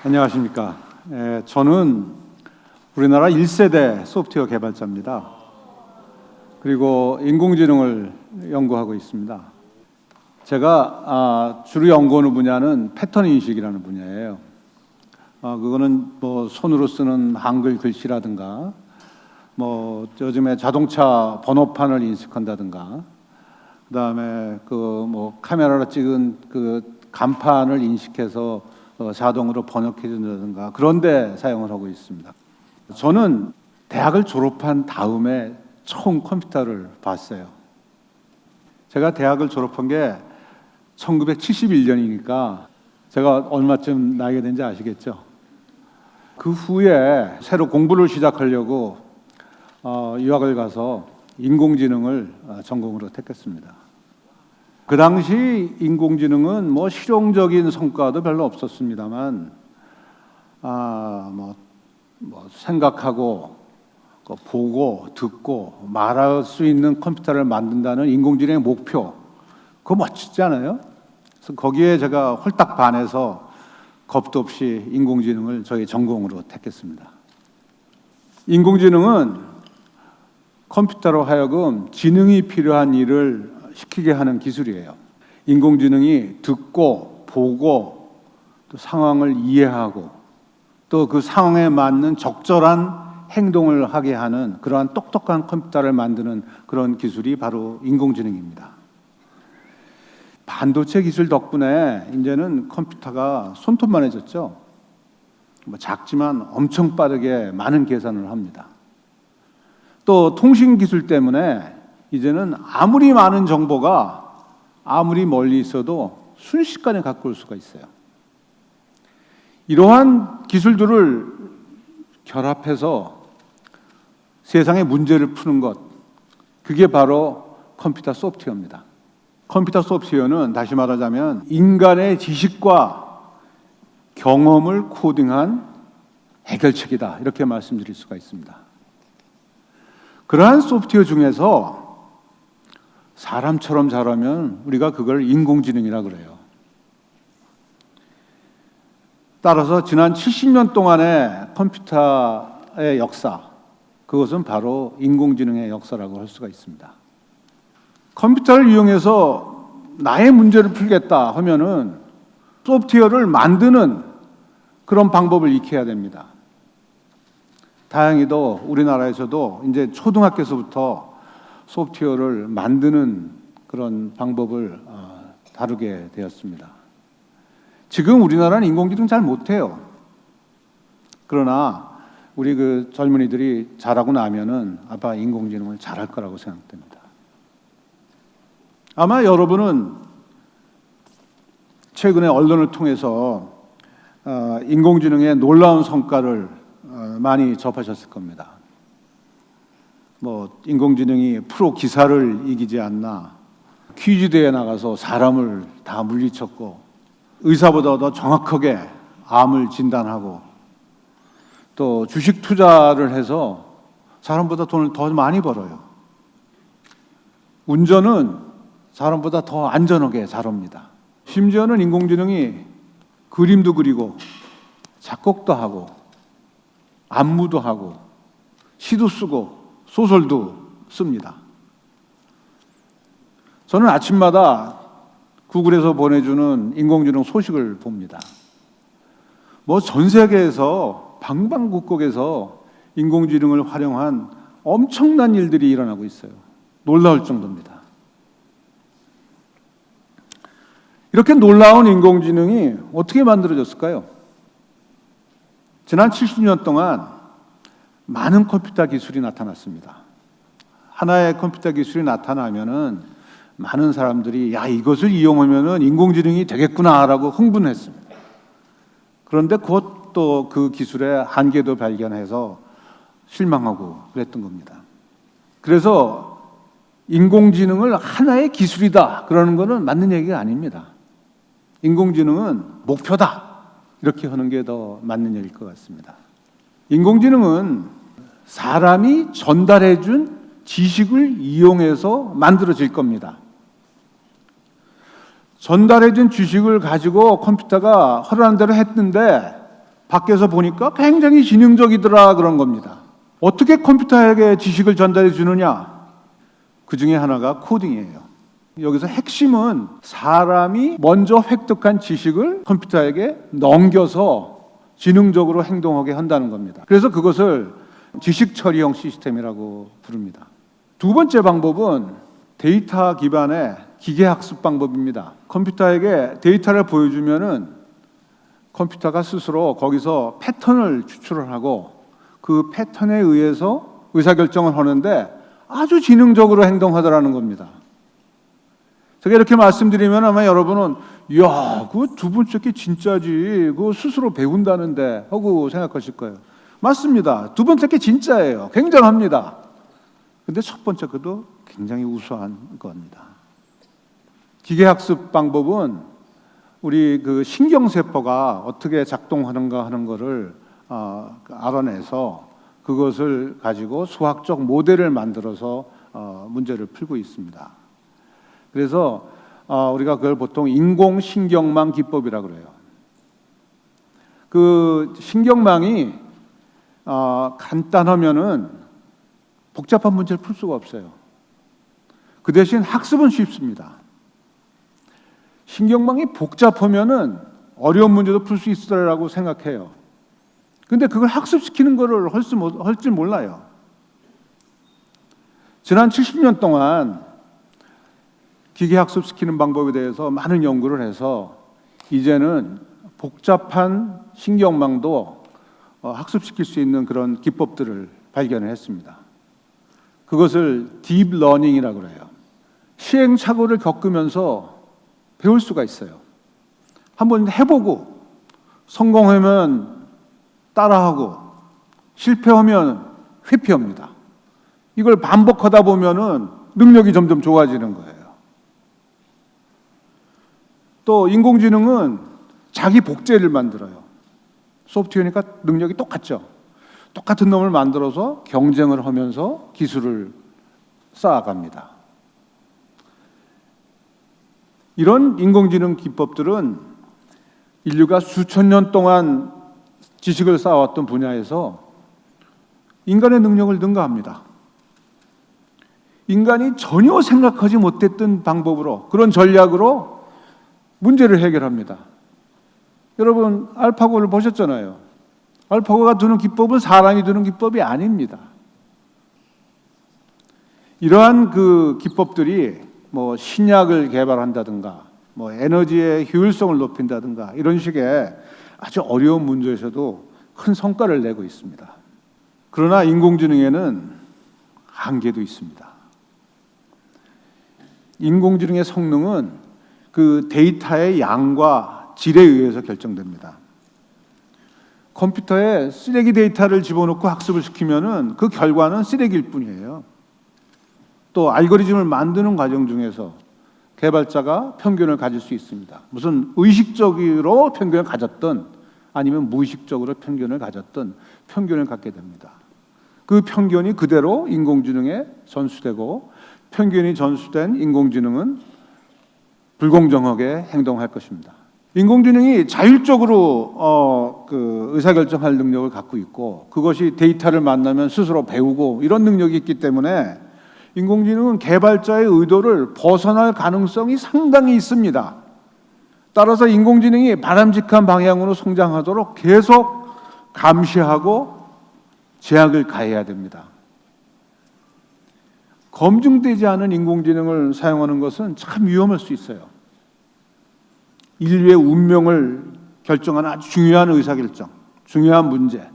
안녕하십니까. 저는 우리나라 1세대 소프트웨어 개발자입니다. 그리고 인공지능을 연구하고 있습니다. 제가 주로 연구하는 분야는 패턴 인식이라는 분야예요. 그거는 뭐 손으로 쓰는 한글 글씨라든가, 뭐 요즘에 자동차 번호판을 인식한다든가, 그다음에 그 뭐 카메라로 찍은 그 간판을 인식해서 자동으로 번역해 준다든가 그런 데 사용을 하고 있습니다. 저는 대학을 졸업한 다음에 처음 컴퓨터를 봤어요. 제가 대학을 졸업한 게 1971년이니까 제가 얼마쯤 나이가 된지 아시겠죠? 그 후에 새로 공부를 시작하려고 유학을 가서 인공지능을 전공으로 택했습니다. 그 당시 인공지능은 뭐 실용적인 성과도 별로 없었습니다만, 뭐 생각하고 보고 듣고 말할 수 있는 컴퓨터를 만든다는 인공지능의 목표, 그거 멋지지 않아요? 그래서 거기에 제가 홀딱 반해서 겁도 없이 인공지능을 저희 전공으로 택했습니다. 인공지능은 컴퓨터로 하여금 지능이 필요한 일을 시키게 하는 기술이에요. 인공지능이 듣고 보고 또 상황을 이해하고 또 그 상황에 맞는 적절한 행동을 하게 하는 그러한 똑똑한 컴퓨터를 만드는 그런 기술이 바로 인공지능입니다. 반도체 기술 덕분에 이제는 컴퓨터가 손톱만해졌죠. 뭐 작지만 엄청 빠르게 많은 계산을 합니다. 또 통신 기술 때문에 이제는 아무리 많은 정보가 아무리 멀리 있어도 순식간에 갖고 올 수가 있어요. 이러한 기술들을 결합해서 세상의 문제를 푸는 것, 그게 바로 컴퓨터 소프트웨어입니다. 컴퓨터 소프트웨어는 다시 말하자면 인간의 지식과 경험을 코딩한 해결책이다, 이렇게 말씀드릴 수가 있습니다. 그러한 소프트웨어 중에서 사람처럼 자라면 우리가 그걸 인공지능이라고 그래요. 따라서 지난 70년 동안의 컴퓨터의 역사, 그것은 바로 인공지능의 역사라고 할 수가 있습니다. 컴퓨터를 이용해서 나의 문제를 풀겠다 하면은 소프트웨어를 만드는 그런 방법을 익혀야 됩니다. 다행히도 우리나라에서도 이제 초등학교에서부터 소프트웨어를 만드는 그런 방법을 다루게 되었습니다. 지금 우리나라는 인공지능 잘 못해요. 그러나 우리 그 젊은이들이 자라고 나면은 아마 인공지능을 잘할 거라고 생각됩니다. 아마 여러분은 최근에 언론을 통해서 인공지능의 놀라운 성과를 많이 접하셨을 겁니다. 뭐 인공지능이 프로 기사를 이기지 않나, 퀴즈 대회에 나가서 사람을 다 물리쳤고 의사보다 더 정확하게 암을 진단하고 또 주식 투자를 해서 사람보다 돈을 더 많이 벌어요. 운전은 사람보다 더 안전하게 잘 합니다. 심지어는 인공지능이 그림도 그리고 작곡도 하고 안무도 하고 시도 쓰고 소설도 씁니다. 저는 아침마다 구글에서 보내주는 인공지능 소식을 봅니다. 뭐 전 세계에서 방방곡곡에서 인공지능을 활용한 엄청난 일들이 일어나고 있어요. 놀라울 정도입니다. 이렇게 놀라운 인공지능이 어떻게 만들어졌을까요? 지난 70년 동안 많은 컴퓨터 기술이 나타났습니다. 하나의 컴퓨터 기술이 나타나면은 많은 사람들이 야, 이것을 이용하면은 인공지능이 되겠구나라고 흥분했습니다. 그런데 곧 또 그 기술의 한계도 발견해서 실망하고 그랬던 겁니다. 그래서 인공지능을 하나의 기술이다 그러는 것은 맞는 얘기가 아닙니다. 인공지능은 목표다 이렇게 하는 게 더 맞는 얘기일 것 같습니다. 인공지능은 사람이 전달해 준 지식을 이용해서 만들어질 겁니다. 전달해준 지식을 가지고 컴퓨터가 허락한 대로 했는데 밖에서 보니까 굉장히 지능적이더라 그런 겁니다. 어떻게 컴퓨터에게 지식을 전달해 주느냐? 그 중에 하나가 코딩이에요. 여기서 핵심은 사람이 먼저 획득한 지식을 컴퓨터에게 넘겨서 지능적으로 행동하게 한다는 겁니다. 그래서 그것을 지식 처리형 시스템이라고 부릅니다. 두 번째 방법은 데이터 기반의 기계학습 방법입니다. 컴퓨터에게 데이터를 보여주면은 컴퓨터가 스스로 거기서 패턴을 추출을 하고 그 패턴에 의해서 의사결정을 하는데 아주 지능적으로 행동하더라는 겁니다. 제가 이렇게 말씀드리면 아마 여러분은 이야, 그거 두 번째 게 진짜지, 그거 스스로 배운다는데 하고 생각하실 거예요. 맞습니다. 두 번째 게 진짜예요. 굉장합니다. 근데 첫 번째 것도 굉장히 우수한 겁니다. 기계학습 방법은 우리 그 신경세포가 어떻게 작동하는가 하는 것을 알아내서 그것을 가지고 수학적 모델을 만들어서 문제를 풀고 있습니다. 그래서 우리가 그걸 보통 인공신경망 기법이라고 그래요. 그 신경망이 간단하면은 복잡한 문제를 풀 수가 없어요. 그 대신 학습은 쉽습니다. 신경망이 복잡하면은 어려운 문제도 풀 수 있으라고 생각해요. 근데 그걸 학습시키는 거를 할 줄 몰라요. 지난 70년 동안 기계학습시키는 방법에 대해서 많은 연구를 해서 이제는 복잡한 신경망도 학습시킬 수 있는 그런 기법들을 발견을 했습니다. 그것을 딥러닝이라고 해요. 시행착오를 겪으면서 배울 수가 있어요. 한번 해보고 성공하면 따라하고 실패하면 회피합니다. 이걸 반복하다 보면은 능력이 점점 좋아지는 거예요. 또 인공지능은 자기 복제를 만들어요. 소프트웨어니까 능력이 똑같죠. 똑같은 놈을 만들어서 경쟁을 하면서 기술을 쌓아갑니다. 이런 인공지능 기법들은 인류가 수천 년 동안 지식을 쌓아왔던 분야에서 인간의 능력을 능가합니다. 인간이 전혀 생각하지 못했던 방법으로, 그런 전략으로 문제를 해결합니다. 여러분 알파고를 보셨잖아요. 알파고가 두는 기법은 사람이 두는 기법이 아닙니다. 이러한 그 기법들이 뭐 신약을 개발한다든가 뭐 에너지의 효율성을 높인다든가 이런 식의 아주 어려운 문제에서도 큰 성과를 내고 있습니다. 그러나 인공지능에는 한계도 있습니다. 인공지능의 성능은 그 데이터의 양과 질에 의해서 결정됩니다. 컴퓨터에 쓰레기 데이터를 집어넣고 학습을 시키면은 그 결과는 쓰레기일 뿐이에요. 또 알고리즘을 만드는 과정 중에서 개발자가 편견을 가질 수 있습니다. 무슨 의식적으로 편견을 가졌든 아니면 무의식적으로 편견을 가졌든 편견을 갖게 됩니다. 그 편견이 그대로 인공지능에 전수되고 편견이 전수된 인공지능은 불공정하게 행동할 것입니다. 인공지능이 자율적으로 그 의사결정할 능력을 갖고 있고 그것이 데이터를 만나면 스스로 배우고 이런 능력이 있기 때문에 인공지능은 개발자의 의도를 벗어날 가능성이 상당히 있습니다. 따라서 인공지능이 바람직한 방향으로 성장하도록 계속 감시하고 제약을 가해야 됩니다. 검증되지 않은 인공지능을 사용하는 것은 참 위험할 수 있어요. 인류의 운명을 결정하는 아주 중요한 의사결정, 중요한 문제,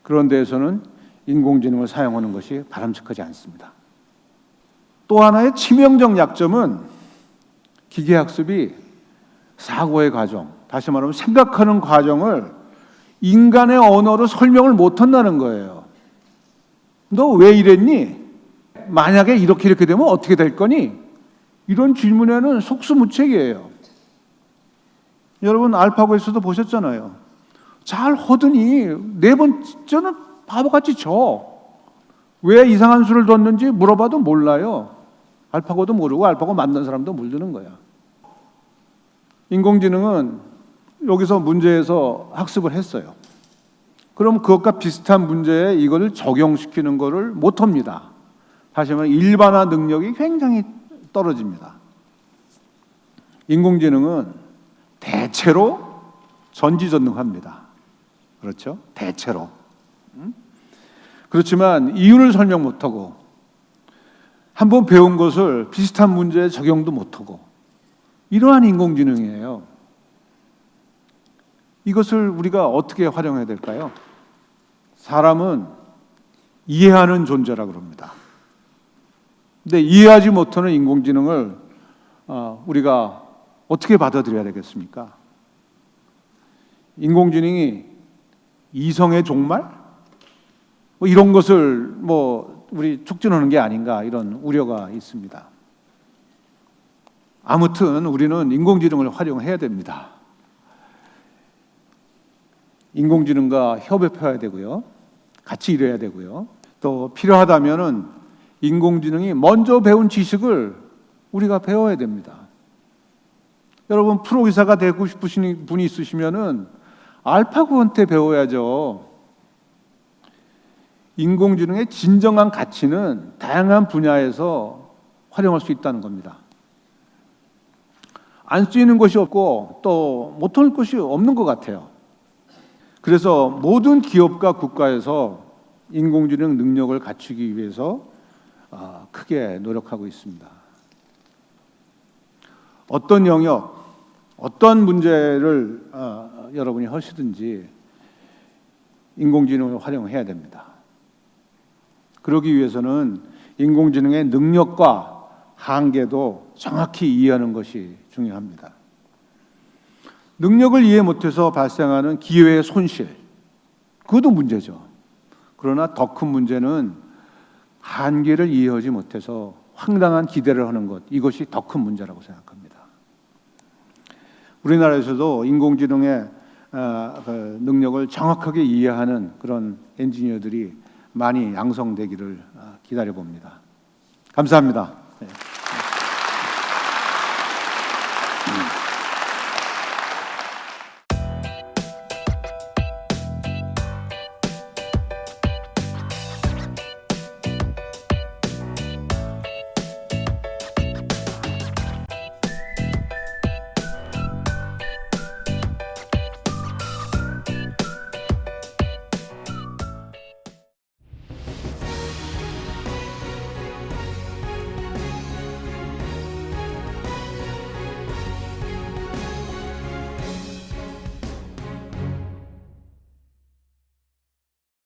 그런 데에서는 인공지능을 사용하는 것이 바람직하지 않습니다. 또 하나의 치명적 약점은 기계학습이 사고의 과정, 다시 말하면 생각하는 과정을 인간의 언어로 설명을 못한다는 거예요. 너 왜 이랬니? 만약에 이렇게 되면 어떻게 될 거니? 이런 질문에는 속수무책이에요. 여러분 알파고에서도 보셨잖아요. 잘 하더니 네 번째는 바보같이 져. 왜 이상한 수를 뒀는지 물어봐도 몰라요. 알파고도 모르고 알파고 만든 사람도 모르는 거야. 인공지능은 여기서 문제에서 학습을 했어요. 그럼 그것과 비슷한 문제에 이걸 적용시키는 것을 못합니다. 다시 말하면 일반화 능력이 굉장히 떨어집니다. 인공지능은 대체로 전지전능합니다. 그렇죠? 대체로. 그렇지만 이유를 설명 못하고 한번 배운 것을 비슷한 문제에 적용도 못하고 이러한 인공지능이에요. 이것을 우리가 어떻게 활용해야 될까요? 사람은 이해하는 존재라고 그럽니다. 근데 이해하지 못하는 인공지능을 우리가 어떻게 받아들여야 되겠습니까? 인공지능이 이성의 종말? 뭐 이런 것을 우리 촉진하는 게 아닌가 이런 우려가 있습니다. 아무튼 우리는 인공지능을 활용해야 됩니다. 인공지능과 협업해야 되고요. 같이 일해야 되고요. 또 필요하다면은 인공지능이 먼저 배운 지식을 우리가 배워야 됩니다. 여러분 프로기사가 되고 싶으신 분이 있으시면은 알파고한테 배워야죠. 인공지능의 진정한 가치는 다양한 분야에서 활용할 수 있다는 겁니다. 안 쓰이는 것이 없고 또 못할 것이 없는 것 같아요. 그래서 모든 기업과 국가에서 인공지능 능력을 갖추기 위해서 크게 노력하고 있습니다. 어떤 영역, 어떤 문제를 여러분이 하시든지 인공지능을 활용해야 됩니다. 그러기 위해서는 인공지능의 능력과 한계도 정확히 이해하는 것이 중요합니다. 능력을 이해 못해서 발생하는 기회의 손실, 그것도 문제죠. 그러나 더 큰 문제는 한계를 이해하지 못해서 황당한 기대를 하는 것, 이것이 더 큰 문제라고 생각합니다. 우리나라에서도 인공지능의 능력을 정확하게 이해하는 그런 엔지니어들이 많이 양성되기를 기다려봅니다. 감사합니다. 네.